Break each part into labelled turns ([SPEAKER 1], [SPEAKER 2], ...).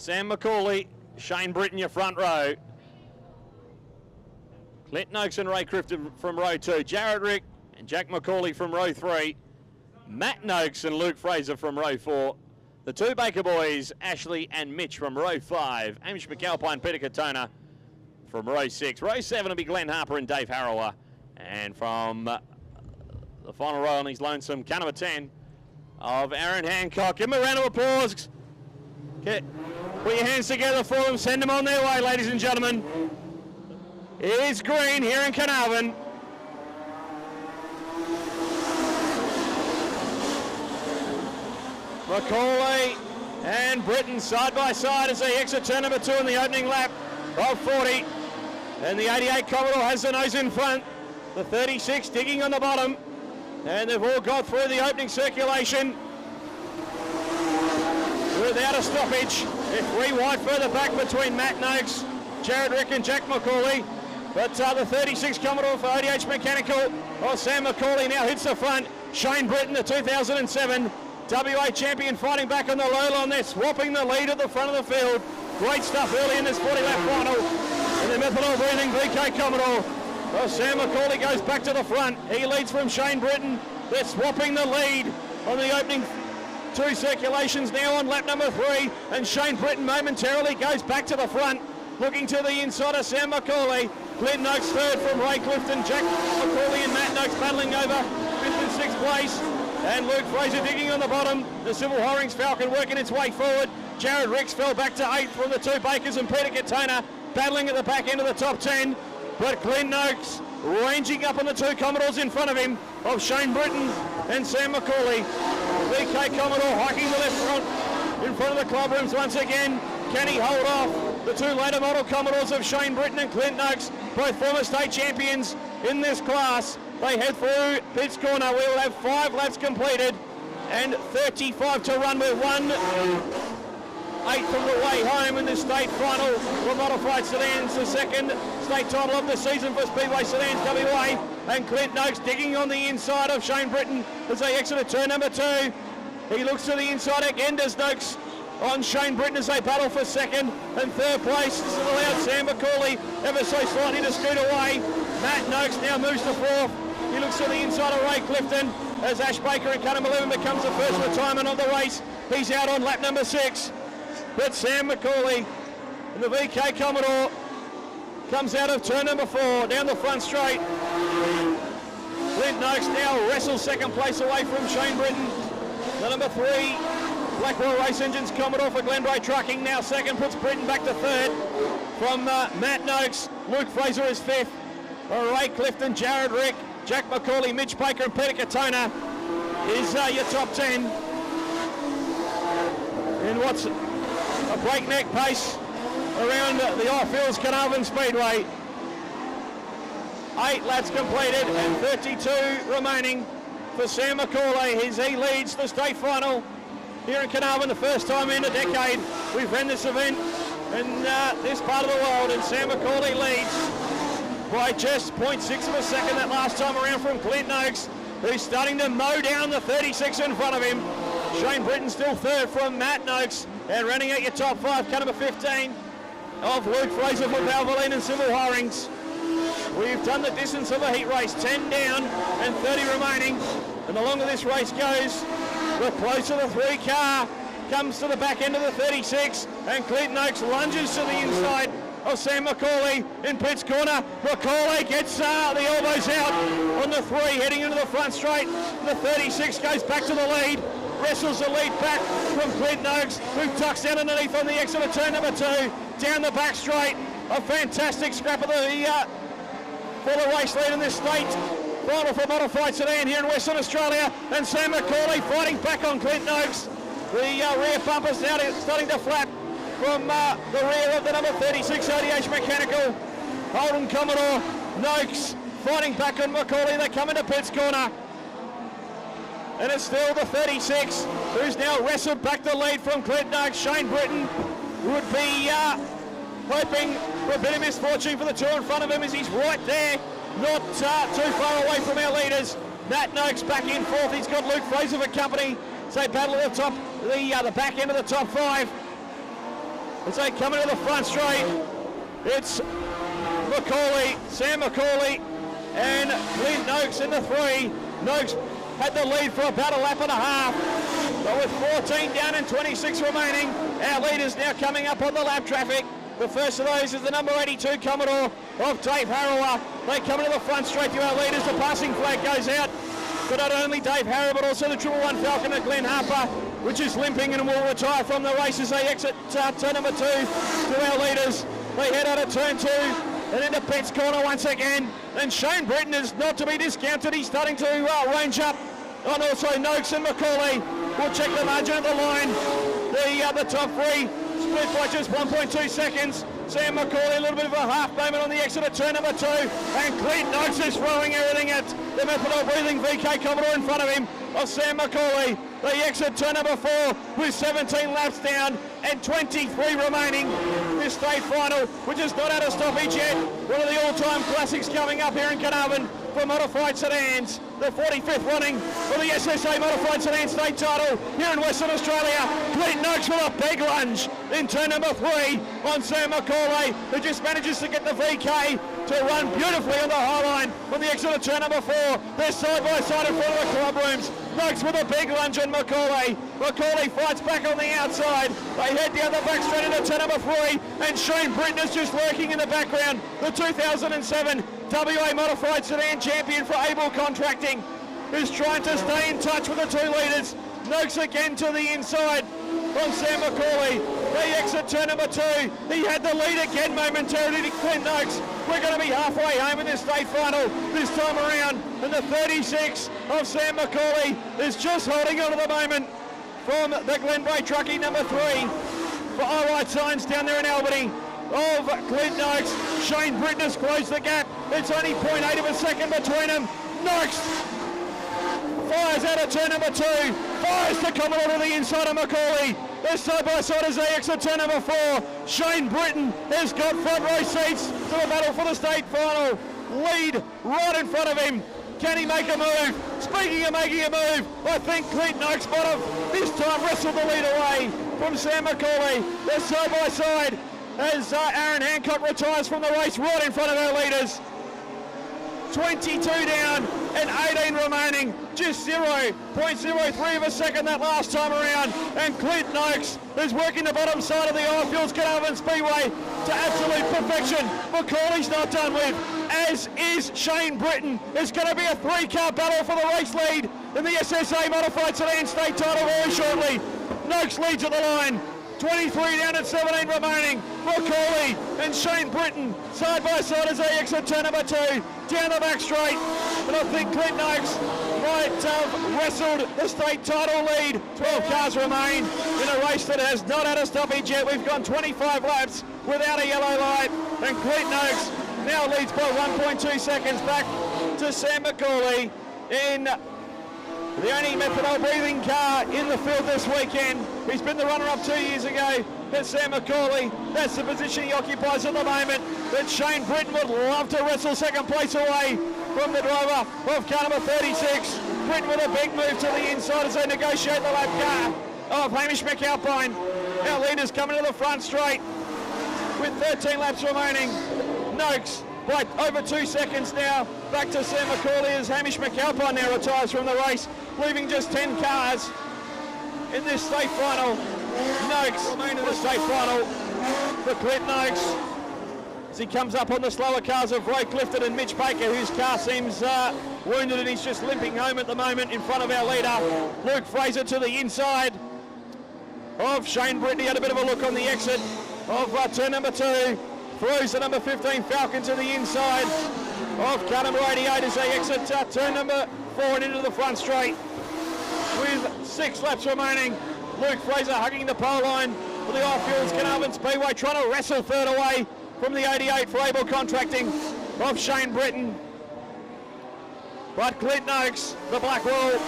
[SPEAKER 1] Sam McCauley, Shane Britton, your front row. Clint Noakes and Ray Clifton from row 2. Jared Rick and Jack McCauley from row 3. Matt Noakes and Luke Fraser from row 4. The two Baker boys, Ashley and Mitch from row 5. Hamish McAlpine, Peter Katona from row 6. Row 7 will be Glenn Harper and Dave Harrower. And from the final row on his lonesome, car number 10 of Aaron Hancock. Give him a round of applause. Okay. Put your hands together for them. Send them on their way, ladies and gentlemen. Here's Green here in Carnarvon. McCauley and Britton side by side as they exit turn number 2 in the opening lap of 40. And the 88 Commodore has the nose in front. The 36 digging on the bottom. And they've all got through the opening circulation without a stoppage. They're 3 wide further back between Matt Noakes, Jared Rick and Jack McCauley. But the 36 Commodore for ODH Mechanical, Sam McCauley now hits the front. Shane Britton, the 2007 WA champion, fighting back on the low line. They're swapping the lead at the front of the field. Great stuff early in this 40-lap final. And the methanol breathing VK Commodore. Sam McCauley goes back to the front. He leads from Shane Britton. They're swapping the lead on the opening 2 circulations now on lap number 3. And Shane Britton momentarily goes back to the front. Looking to the inside of Sam McCauley. Glenn Noakes third from Ray Clifton. Jack McCauley and Matt Noakes battling over 5th and 6th place. And Luke Fraser digging on the bottom. The Civil Horrings Falcon working its way forward. Jared Ricks fell back to 8th from the 2 Bakers, and Peter Katona battling at the back end of the top 10. But Glenn Noakes ranging up on the 2 Commodores in front of him, of Shane Britton and Sam McCauley. VK Commodore hiking the left front in front of the club rooms once again. Can he hold off the 2 later model Commodores of Shane Britton and Clint Noakes, both former state champions in this class? They head through Pitts Corner. We will have 5 laps completed and 35 to run with 1/8 from the way home in the state final for modified sedans. The second state title of the season for Speedway Sedans WA. And Clint Noakes digging on the inside of Shane Britton as they exit turn number 2. He looks to the inside again, does Noakes, on Shane Britton as they battle for 2nd and 3rd place. This has allowed Sam McCauley ever so slightly to scoot away. Matt Noakes now moves to 4th. He looks to the inside of Ray Clifton as Ash Baker in car number 11 becomes the first retirement of the race. He's out on lap number 6. But Sam McCauley and the VK Commodore comes out of turn number 4 down the front straight. Clint Noakes now wrestles 2nd place away from Shane Britton. The number 3 Blackwell Race Engines Commodore for Glenbrae Trucking now 2nd, puts Britton back to 3rd. From Matt Noakes, Luke Fraser is 5th. Ray Clifton, Jared Rick, Jack McCauley, Mitch Baker and Peter Katona is your top 10. In what's a breakneck pace around the Highfields Carnarvon Speedway. 8 laps completed and 32 remaining for Sam McCauley. He leads the state final here in Carnarvon, the first time in a decade we've run this event in this part of the world, and Sam McCauley leads by just 0.6 of a second that last time around from Clint Noakes, who's starting to mow down the 36 in front of him. Shane Britton still 3rd from Matt Noakes, and running at your top 5, car number 15 of Luke Fraser for Valvoline and Civil Horrings. We've done the distance of a heat race, 10 down and 30 remaining, and the longer this race goes, the closer the 3 car comes to the back end of the 36, and Clint Noakes lunges to the inside of Sam McCauley in Pitts Corner. McCauley gets the elbows out on the 3, heading into the front straight. The 36 goes back to the lead, wrestles the lead back from Clint Noakes, who tucks down underneath on the exit of turn number 2, down the back straight. A fantastic scrap of the for the race lead in this state final for modified sedan here in Western Australia. And Sam McCauley fighting back on Clint Noakes. The rear bumper's now starting to flap from the rear of the number 36 ODH Mechanical. Holden Commodore, Noakes fighting back on McCauley. They come into Pitts Corner. And it's still the 36 who's now wrestled back the lead from Clint Noakes. Shane Britton would be hoping for a bit of misfortune for the 2 in front of him as he's right there, not too far away from our leaders. Matt Noakes back in 4th. He's got Luke Fraser for company. So battle at the top, the back end of the top 5. as they come into the front straight. It's Macaulay, Sam Macaulay, and Clint Noakes in the 3. Noakes had the lead for about a lap and a half, but with 14 down and 26 remaining, our leaders now coming up on the lap traffic. The first of those is the number 82 Commodore of Dave Harrower. They come into the front straight to our leaders. The passing flag goes out, but not only Dave Harrower, but also the 111 Falcon of Glenn Harper, which is limping and will retire from the race as they exit turn number 2 to our leaders. They head out of turn 2 and into Pett's corner once again. And Shane Britton is not to be discounted. He's starting to range up. And also Noakes and Macaulay will check the margin of the line. The top 3 split by just 1.2 seconds. Sam Macaulay, a little bit of a half moment on the exit of turn number 2. And Clint Noakes is throwing everything at the Methadol breathing VK Commodore in front of him, of Sam Macaulay. They exit turn number 4 with 17 laps down and 23 remaining. This state final, which is not at a stoppage yet. One of the all-time classics coming up here in Carnarvon for modified sedans. The 45th running for the SSA modified sedan state title here in Western Australia. Clint Noakes with a big lunge in turn number 3 on Sam Macaulay, who just manages to get the VK to run beautifully on the high line on the exit of turn number 4. They're side by side in front of the club rooms. Noakes with a big lunge on Macaulay. Macaulay fights back on the outside. They head down the back straight into turn number 3, and Shane Britton is just lurking in the background. The 2007 WA Modified Sedan Champion for Able Contracting is trying to stay in touch with the 2 leaders. Noakes again to the inside from Sam Macaulay. They exit turn number 2. He had the lead again momentarily to Clint Noakes. We're going to be halfway home in this state final this time around. And the 36 of Sam Macaulay is just holding on at the moment from the Glenbrae Truckie number 3 for All Right Signs down there in Albany of Clint Noakes. Shane Britton has closed the gap. It's only 0.8 of a second between them. Noakes fires out of turn number 2, fires to Commodore to the inside of Macaulay. They're side by side as they exit turn number 4. Shane Britton has got front row seats to the battle for the state final. Lead right in front of him. Can he make a move? Speaking of making a move, I think Clint Noakes might have this time wrestled the lead away from Sam Macaulay. They're side by side as Aaron Hancock retires from the race right in front of our leaders. 22 down and 18 remaining, just 0.03 of a second that last time around, and Clint Noakes is working the bottom side of the Ifields Carnarvon Speedway to absolute perfection. Macaulay's not done with, as is Shane Britton. It's going to be a 3-car battle for the race lead in the SSA Modified Sedan State title very shortly. Noakes leads at the line. 23 down and 17 remaining. Macaulay and Shane Britton side by side as they exit turn number 2 down the back straight. And I think Clint Noakes might have wrestled the state title lead. 12 cars remain in a race that has not had a stoppage yet. We've gone 25 laps without a yellow light, and Clint Noakes now leads by 1.2 seconds back to Sam Macaulay in the only Methadol breathing car in the field this weekend. He's been the runner-up 2 years ago. That's Sam Macaulay. That's the position he occupies at the moment. But Shane Britton would love to wrestle second place away from the driver of car number 36. Britton with a big move to the inside as they negotiate the lap car of Hamish McAlpine. Our leaders coming to the front straight with 13 laps remaining. Noakes by over 2 seconds now. Back to Sam Macaulay as Hamish McAlpine now retires from the race, leaving just 10 cars in this state final. Noakes remain in the state final for Clint Noakes as he comes up on the slower cars of Ray Clifton and Mitch Baker, whose car seems wounded and he's just limping home at the moment in front of our leader. Luke Fraser to the inside of Shane Britton. He had a bit of a look on the exit of turn number 2. Throws the number 15 Falcon to the inside of car number 88 as they exit turn number 4 and into the front straight with 6 laps remaining. Luke Fraser hugging the pole line for the Ifields Carnarvon Speedway, trying to wrestle third away from the 88 for Able Contracting of Shane Britton. But Clint Noakes, the Black Royal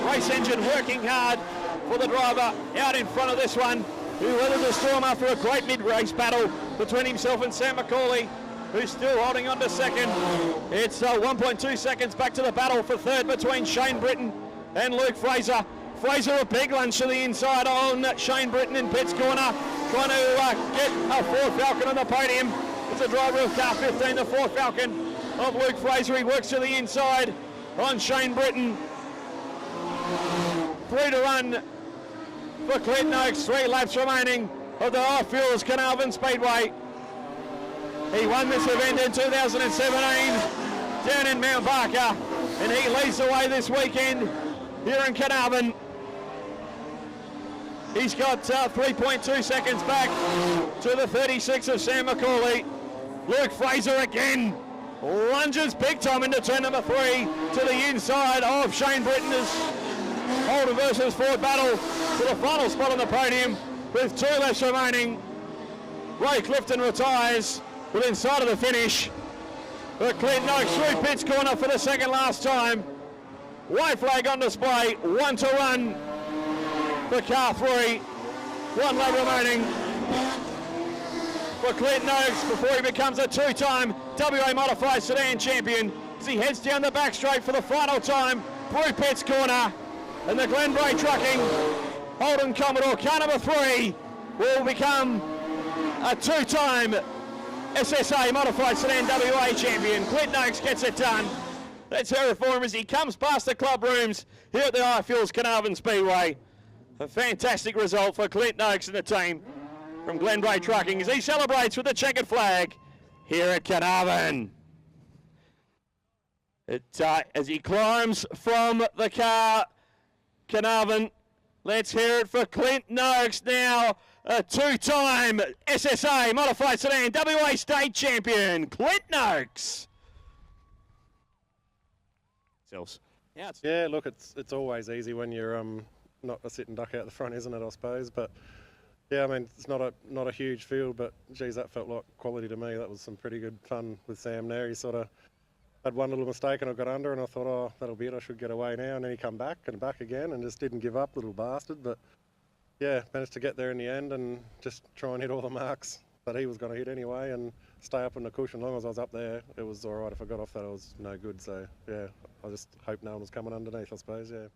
[SPEAKER 1] race engine, working hard for the driver out in front of this one, who weathered the storm after a great mid-race battle between himself and Sam Macaulay, who's still holding on to second. It's 1.2 seconds back to the battle for third between Shane Britton and Luke Fraser. Fraser a big lunge to the inside on Shane Britton in Pett's corner. trying to get a Ford Falcon on the podium. It's a driver of car 15, the Ford Falcon of Luke Fraser. He works to the inside on Shane Britton. 3 to run for Clinton Oaks, 3 laps remaining of the Highfields Carnarvon Speedway. He won this event in 2017 down in Mount Barker, and he leads the way this weekend here in Carnarvon. He's got 3.2 seconds back to the 36 of Sam McCauley. Luke Fraser again lunges big time into turn number 3 to the inside of Shane Britton as Holden versus Ford battle to the final spot on the podium with 2 laps remaining. Ray Clifton retires within sight of the finish. But Clinton Oaks through pits corner for the second last time. White flag on display, 1 to run for car 3. 1 lap remaining for Clinton Oaks before he becomes a 2-time WA Modified Sedan champion as he heads down the back straight for the final time through pits corner. And the Glenbrae Trucking Holden Commodore car number 3 will become a 2-time SSA Modified Sedan WA champion. Clinton Oaks gets it done. Let's hear it for him as he comes past the club rooms here at the Highfields Carnarvon Speedway. A fantastic result for Clinton Oaks and the team from Glenbrae Trucking as he celebrates with the checkered flag here at Carnarvon. As he climbs from the car, Carnarvon, let's hear it for Clinton Oaks now, a 2-time SSA Modified Sedan WA State Champion, Clinton Oaks.
[SPEAKER 2] Yeah, look, it's always easy when you're not a sitting duck out the front, isn't it, I suppose, but yeah, I mean, it's not a huge field, but geez, that felt like quality to me. That was some pretty good fun with Sam there. He sort of had one little mistake and I got under and I thought, oh, that'll be it, I should get away now. And then he come back and back again and just didn't give up, little bastard. But yeah, managed to get there in the end and just try and hit all the marks that he was going to hit anyway and stay up on the cushion. As long as I was up there, it was all right. If I got off that, it was no good. So yeah, I just hope no one was coming underneath, I suppose, yeah.